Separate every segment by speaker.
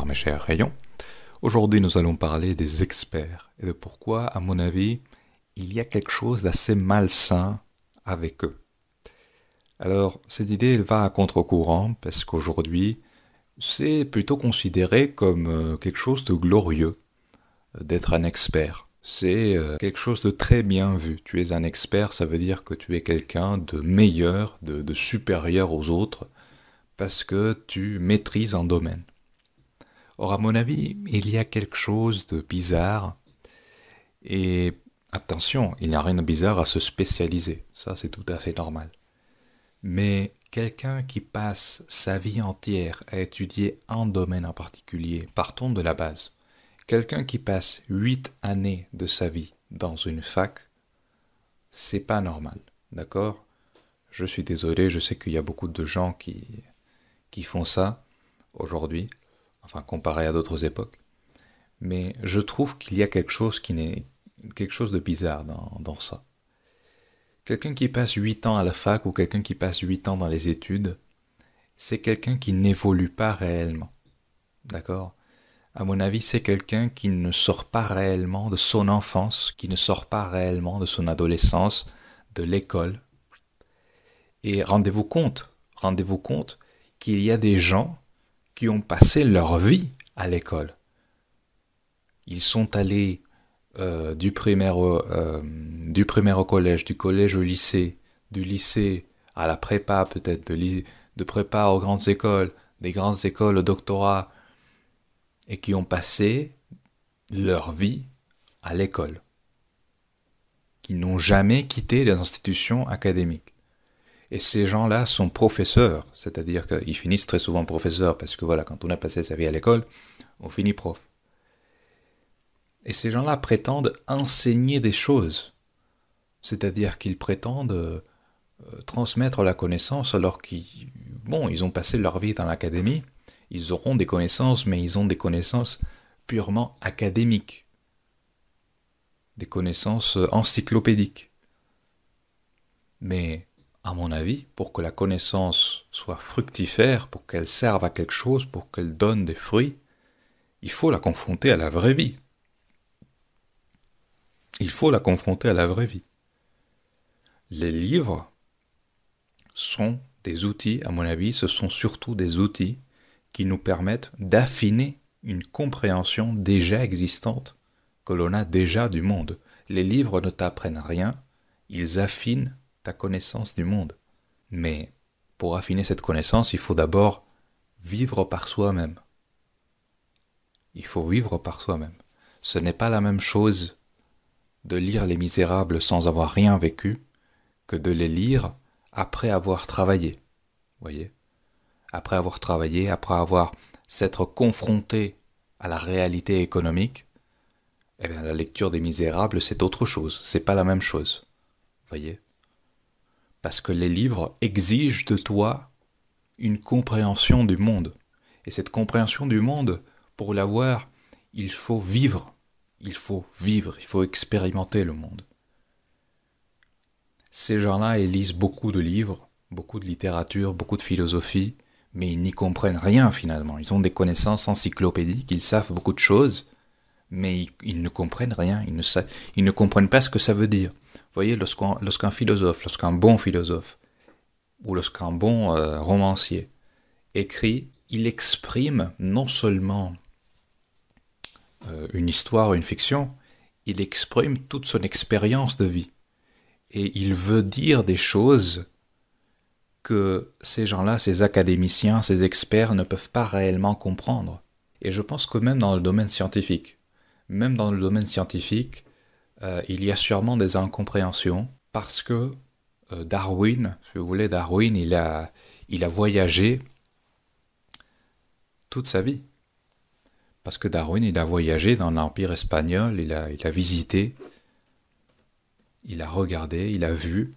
Speaker 1: mes chers rayons. Aujourd'hui, nous allons parler des experts et de pourquoi, à mon avis, il y a quelque chose d'assez malsain avec eux. Alors, cette idée, elle va à contre-courant parce qu'aujourd'hui, c'est plutôt considéré comme quelque chose de glorieux d'être un expert. C'est quelque chose de très bien vu. Tu es un expert, ça veut dire que tu es quelqu'un de meilleur, de supérieur aux autres, parce que tu maîtrises un domaine. Or, à mon avis, il y a quelque chose de bizarre. Et attention, il n'y a rien de bizarre à se spécialiser. Ça, c'est tout à fait normal. Mais quelqu'un qui passe sa vie entière à étudier un domaine en particulier, partons de la base. Quelqu'un qui passe 8 années de sa vie dans une fac, c'est pas normal. D'accord? Je suis désolé, je sais qu'il y a beaucoup de gens qui font ça aujourd'hui, enfin comparé à d'autres époques. Mais je trouve qu'il y a quelque chose quelque chose de bizarre dans ça. Quelqu'un qui passe 8 ans à la fac ou quelqu'un qui passe 8 ans dans les études, c'est quelqu'un qui n'évolue pas réellement. D'accord? À mon avis, c'est quelqu'un qui ne sort pas réellement de son enfance, qui ne sort pas réellement de son adolescence, de l'école. Et rendez-vous compte qu'il y a des gens qui ont passé leur vie à l'école. Ils sont allés du primaire au collège, du collège au lycée, du lycée à la prépa peut-être, de prépa aux grandes écoles, des grandes écoles au doctorat, et qui ont passé leur vie à l'école, qui n'ont jamais quitté les institutions académiques. Et ces gens-là sont professeurs, c'est-à-dire qu'ils finissent très souvent professeurs, parce que voilà, quand on a passé sa vie à l'école, on finit prof. Et ces gens-là prétendent enseigner des choses, c'est-à-dire qu'ils prétendent transmettre la connaissance alors ils ont passé leur vie dans l'académie, ils auront des connaissances, mais ils ont des connaissances purement académiques, des connaissances encyclopédiques. Mais, à mon avis, pour que la connaissance soit fructifère, pour qu'elle serve à quelque chose, pour qu'elle donne des fruits, il faut la confronter à la vraie vie. Il faut la confronter à la vraie vie. Les livres sont des outils, à mon avis, ce sont surtout des outils qui nous permettent d'affiner une compréhension déjà existante que l'on a déjà du monde. Les livres ne t'apprennent rien, ils affinent ta connaissance du monde. Mais pour affiner cette connaissance, il faut d'abord vivre par soi-même. Il faut vivre par soi-même. Ce n'est pas la même chose de lire Les Misérables sans avoir rien vécu que de les lire après avoir travaillé. Voyez ? Après avoir travaillé, après avoir s'être confronté à la réalité économique, eh bien la lecture des Misérables c'est autre chose, c'est pas la même chose. Voyez ? Parce que les livres exigent de toi une compréhension du monde. Et cette compréhension du monde, pour l'avoir, il faut vivre. Il faut expérimenter le monde. Ces gens-là, ils lisent beaucoup de livres, beaucoup de littérature, beaucoup de philosophie, mais ils n'y comprennent rien finalement. Ils ont des connaissances encyclopédiques, ils savent beaucoup de choses, mais ils ne comprennent rien, ils ne comprennent pas ce que ça veut dire. Vous voyez, lorsqu'un philosophe, lorsqu'un bon philosophe, ou lorsqu'un bon romancier écrit, il exprime non seulement une histoire, une fiction, il exprime toute son expérience de vie. Et il veut dire des choses que ces gens-là, ces académiciens, ces experts ne peuvent pas réellement comprendre. Et je pense que même dans le domaine scientifique, il y a sûrement des incompréhensions parce que Darwin, si vous voulez, Darwin, il a voyagé toute sa vie. Parce que Darwin, il a voyagé dans l'Empire espagnol, il a visité, il a regardé, il a vu.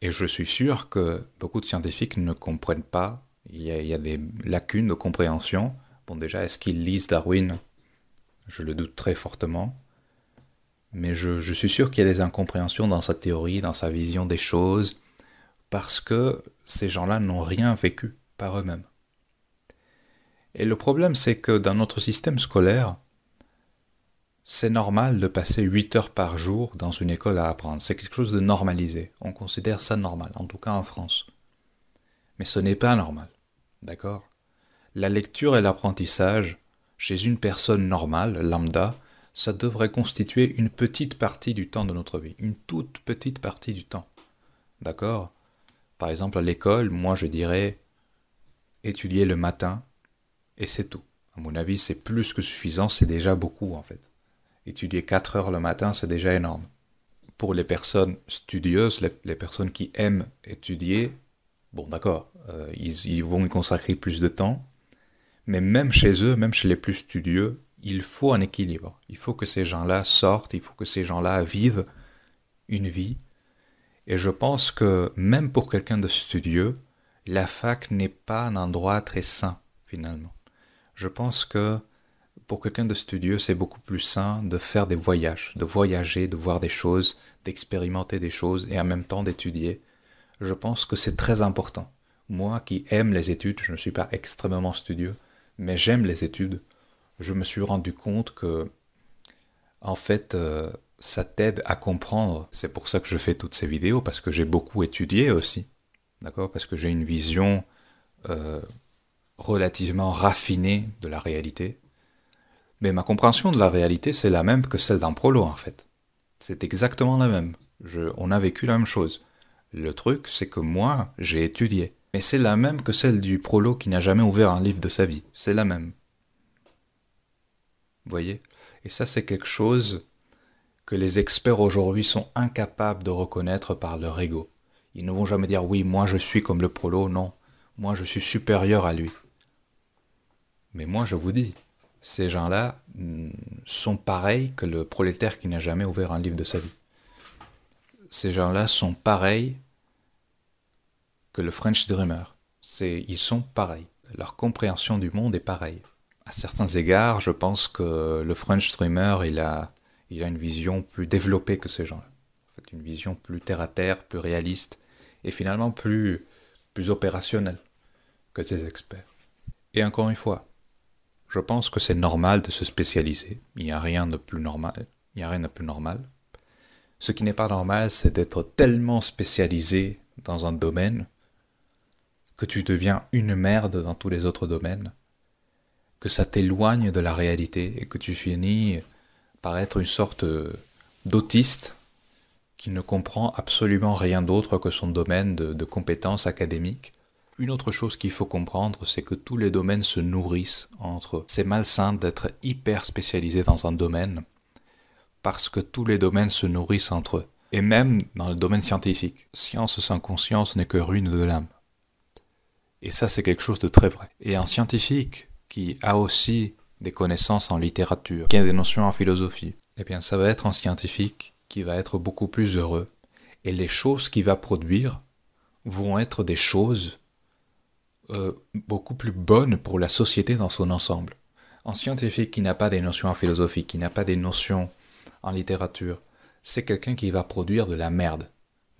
Speaker 1: Et je suis sûr que beaucoup de scientifiques ne comprennent pas. Il y a des lacunes de compréhension. Bon, déjà, est-ce qu'ils lisent Darwin? Je le doute très fortement. Mais je suis sûr qu'il y a des incompréhensions dans sa théorie, dans sa vision des choses, parce que ces gens-là n'ont rien vécu par eux-mêmes. Et le problème, c'est que dans notre système scolaire, c'est normal de passer 8 heures par jour dans une école à apprendre. C'est quelque chose de normalisé. On considère ça normal, en tout cas en France. Mais ce n'est pas normal. D'accord? La lecture et l'apprentissage, chez une personne normale, lambda, ça devrait constituer une petite partie du temps de notre vie. Une toute petite partie du temps. D'accord? Par exemple, à l'école, moi je dirais étudier le matin et c'est tout. À mon avis, c'est plus que suffisant, c'est déjà beaucoup en fait. Étudier 4 heures le matin, c'est déjà énorme. Pour les personnes studieuses, les personnes qui aiment étudier, bon d'accord, ils vont y consacrer plus de temps, mais même chez eux, même chez les plus studieux, il faut un équilibre. Il faut que ces gens-là sortent, il faut que ces gens-là vivent une vie. Et je pense que même pour quelqu'un de studieux, la fac n'est pas un endroit très sain, finalement. Je pense que pour quelqu'un de studieux, c'est beaucoup plus sain de faire des voyages, de voyager, de voir des choses, d'expérimenter des choses et en même temps d'étudier. Je pense que c'est très important. Moi qui aime les études, je ne suis pas extrêmement studieux, mais j'aime les études. Je me suis rendu compte que, en fait, ça t'aide à comprendre. C'est pour ça que je fais toutes ces vidéos, parce que j'ai beaucoup étudié aussi. D'accord? Parce que j'ai une vision euh, relativement raffinée de la réalité. Mais ma compréhension de la réalité, c'est la même que celle d'un prolo, en fait. C'est exactement la même. On a vécu la même chose. Le truc, c'est que moi, j'ai étudié. Mais c'est la même que celle du prolo qui n'a jamais ouvert un livre de sa vie. C'est la même. Vous voyez? Et ça, c'est quelque chose que les experts aujourd'hui sont incapables de reconnaître par leur ego. Ils ne vont jamais dire oui, moi je suis comme le prolo, non, moi je suis supérieur à lui. Mais moi je vous dis, ces gens-là sont pareils que le prolétaire qui n'a jamais ouvert un livre de sa vie. Ces gens-là sont pareils que le French Dreamer. Ils sont pareils. Leur compréhension du monde est pareille. À certains égards, je pense que le French Dreamer, il a une vision plus développée que ces gens-là. En fait, une vision plus terre-à-terre, plus réaliste, et finalement plus opérationnelle que ces experts. Et encore une fois, je pense que c'est normal de se spécialiser. Il n'y a rien de plus normal. Il n'y a rien de plus normal. Ce qui n'est pas normal, c'est d'être tellement spécialisé dans un domaine que tu deviens une merde dans tous les autres domaines, que ça t'éloigne de la réalité et que tu finis par être une sorte d'autiste qui ne comprend absolument rien d'autre que son domaine de compétences académiques. Une autre chose qu'il faut comprendre, c'est que tous les domaines se nourrissent entre eux. C'est malsain d'être hyper spécialisé dans un domaine parce que tous les domaines se nourrissent entre eux. Et même dans le domaine scientifique. Science sans conscience n'est que ruine de l'âme. Et ça, c'est quelque chose de très vrai. Et un scientifique qui a aussi des connaissances en littérature, qui a des notions en philosophie, eh bien, ça va être un scientifique qui va être beaucoup plus heureux. Et les choses qu'il va produire vont être des choses beaucoup plus bonnes pour la société dans son ensemble. Un scientifique qui n'a pas des notions en philosophie, qui n'a pas des notions en littérature, c'est quelqu'un qui va produire de la merde.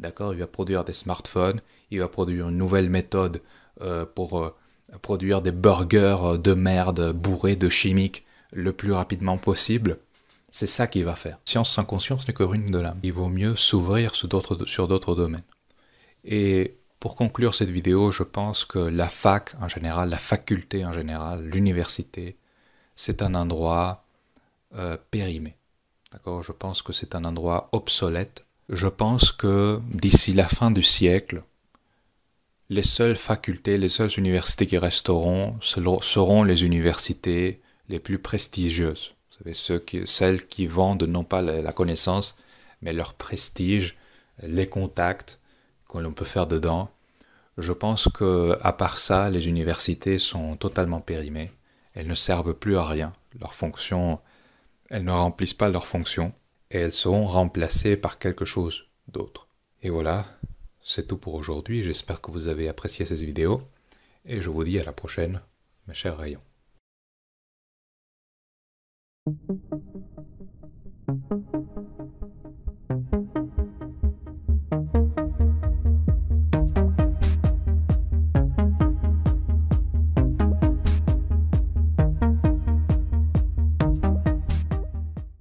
Speaker 1: D'accord? Il va produire des smartphones, il va produire une nouvelle méthode pour produire des burgers de merde bourrés de chimiques le plus rapidement possible. C'est ça qu'il va faire. Science sans conscience n'est que ruine de l'âme. Il vaut mieux s'ouvrir sur d'autres domaines. Et pour conclure cette vidéo, je pense que la fac en général, la faculté en général, l'université, c'est un endroit périmé. D'accord? Je pense que c'est un endroit obsolète. Je pense que d'ici la fin du siècle, les seules facultés, les seules universités qui resteront seront les universités les plus prestigieuses. Vous savez, celles qui vendent non pas la connaissance, mais leur prestige, les contacts que l'on peut faire dedans. Je pense que, à part ça, les universités sont totalement périmées. Elles ne servent plus à rien. Leur fonction, elles ne remplissent pas leur fonction et elles seront remplacées par quelque chose d'autre. Et voilà, c'est tout pour aujourd'hui. J'espère que vous avez apprécié cette vidéo et je vous dis à la prochaine, mes chers rayons.